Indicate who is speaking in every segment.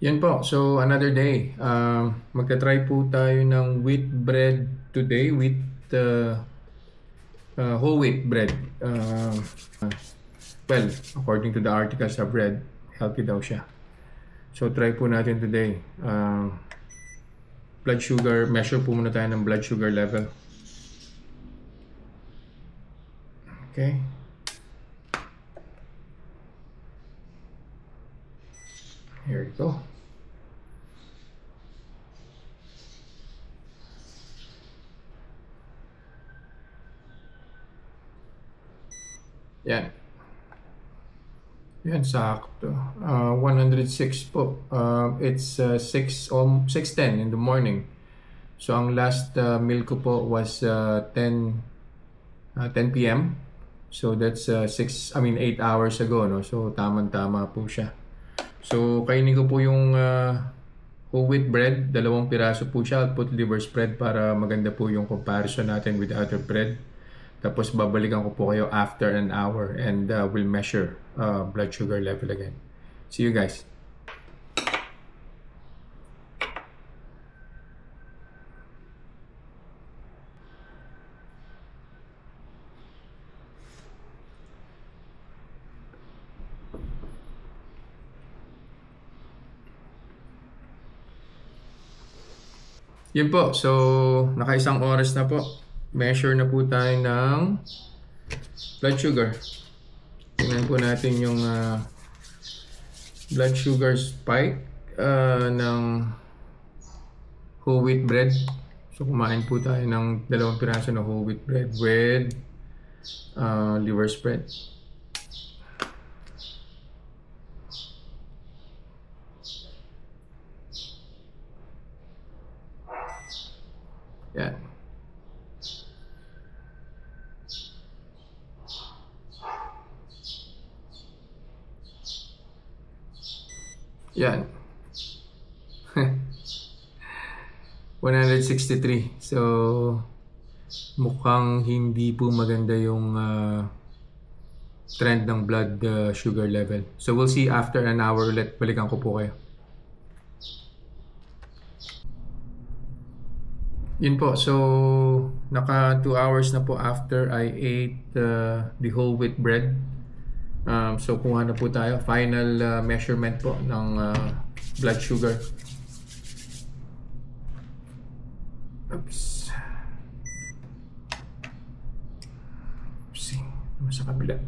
Speaker 1: Yan po. So, another day. Magta-try po tayo ng wheat bread today. Whole wheat bread. Well, according to the article sa bread, healthy daw siya. So, try po natin today. Blood sugar, measure po muna tayo ng blood sugar level. Okay. Here we go. Yan. Yan, sakto. 106 po. It's 6:10 in the morning. So, ang last meal ko po was 10 p.m. So, that's 8 hours ago, no? So, tamang-tama po siya. So, kainin ko po yung whole wheat bread. 2 piraso po siya. I'll put liver spread para maganda po yung comparison natin with the other bread. Tapos babalikan ko po kayo after an hour and we'll measure blood sugar level again. See you guys. Yun po. So, naka-1 oras na po. Measure na po tayo ng blood sugar. Tingnan po natin yung blood sugar spike ng whole wheat bread. So, kumain po tayo ng 2 piraso na whole wheat bread with liver spread. Yan. Yan. 163. So, mukhang hindi po maganda yung trend ng blood sugar level. So, we'll see after an hour ulit. Balikan ko po kayo. Yun po. So, naka 2 hours na po after I ate the whole wheat bread. So, kuha na po tayo. Final measurement po ng blood sugar. Oops. Oopsie. Sa kabila.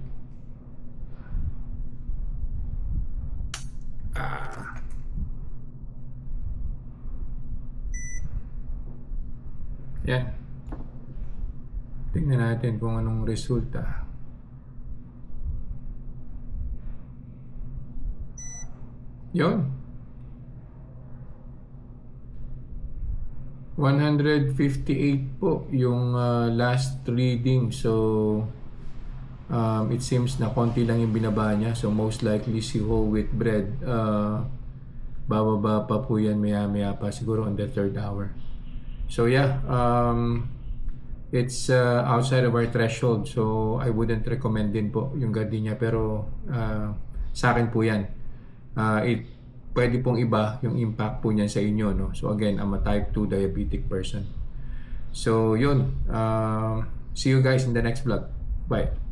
Speaker 1: Yan. Tingnan natin kung anong resulta. Yun. 158 po yung last reading. So, it seems na konti lang yung binaba niya. So, most likely si whole wheat bread, bababa pa po yan maya-maya pa siguro on the 3rd hour. So, yeah. It's outside of our threshold. So, I wouldn't recommend din po yung gardenia. Pero, sa akin po yan. Pwede pong iba yung impact po niyan sa inyo, no? So again, I'm a type 2 diabetic person. So yun, see you guys in the next vlog. Bye.